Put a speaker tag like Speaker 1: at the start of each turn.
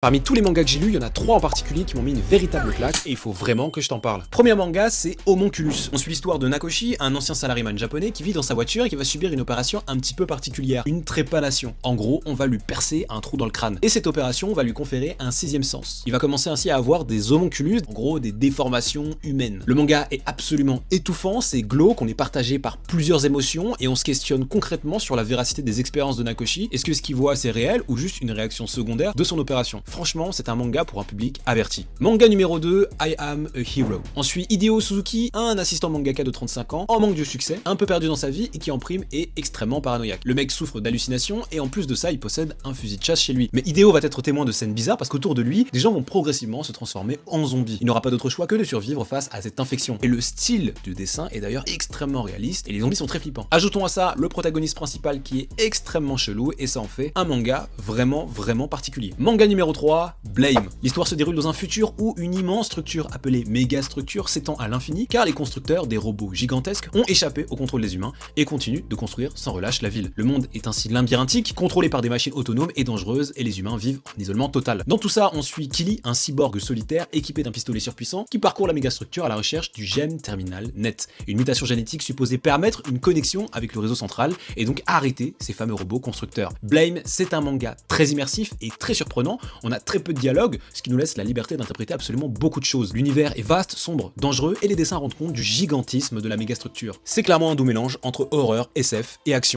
Speaker 1: Parmi tous les mangas que j'ai lus, il y en a 3 en particulier qui m'ont mis une véritable claque et il faut vraiment que je t'en parle. Premier manga, c'est Homonculus. On suit l'histoire de Nakoshi, un ancien salariman japonais qui vit dans sa voiture et qui va subir une opération un petit peu particulière, une trépanation. En gros, on va lui percer un trou dans le crâne. Et cette opération va lui conférer un 6e sens. Il va commencer ainsi à avoir des homonculus, en gros des déformations humaines. Le manga est absolument étouffant, c'est glauque, on est partagé par plusieurs émotions et on se questionne concrètement sur la véracité des expériences de Nakoshi. Est-ce que ce qu'il voit c'est réel ou juste une réaction secondaire de son opération? Franchement, c'est un manga pour un public averti. Manga numéro 2, I Am a Hero. On suit Hideo Suzuki, un assistant mangaka de 35 ans, en manque de succès, un peu perdu dans sa vie et qui en prime est extrêmement paranoïaque. Le mec souffre d'hallucinations et en plus de ça, il possède un fusil de chasse chez lui. Mais Hideo va être témoin de scènes bizarres parce qu'autour de lui, des gens vont progressivement se transformer en zombies. Il n'aura pas d'autre choix que de survivre face à cette infection. Et le style du dessin est d'ailleurs extrêmement réaliste et les zombies sont très flippants. Ajoutons à ça le protagoniste principal qui est extrêmement chelou et ça en fait un manga vraiment particulier. Manga numéro 3, Blame. L'histoire se déroule dans un futur où une immense structure appelée mégastructure s'étend à l'infini car les constructeurs, des robots gigantesques, ont échappé au contrôle des humains et continuent de construire sans relâche la ville. Le monde est ainsi labyrinthique, contrôlé par des machines autonomes et dangereuses et les humains vivent en isolement total. Dans tout ça, on suit Kili, un cyborg solitaire équipé d'un pistolet surpuissant qui parcourt la mégastructure à la recherche du gène terminal net, une mutation génétique supposée permettre une connexion avec le réseau central et donc arrêter ces fameux robots constructeurs. Blame, c'est un manga très immersif et très surprenant, on a très peu de dialogue, ce qui nous laisse la liberté d'interpréter absolument beaucoup de choses. L'univers est vaste, sombre, dangereux et les dessins rendent compte du gigantisme de la mégastructure. C'est clairement un doux mélange entre horreur, SF et action.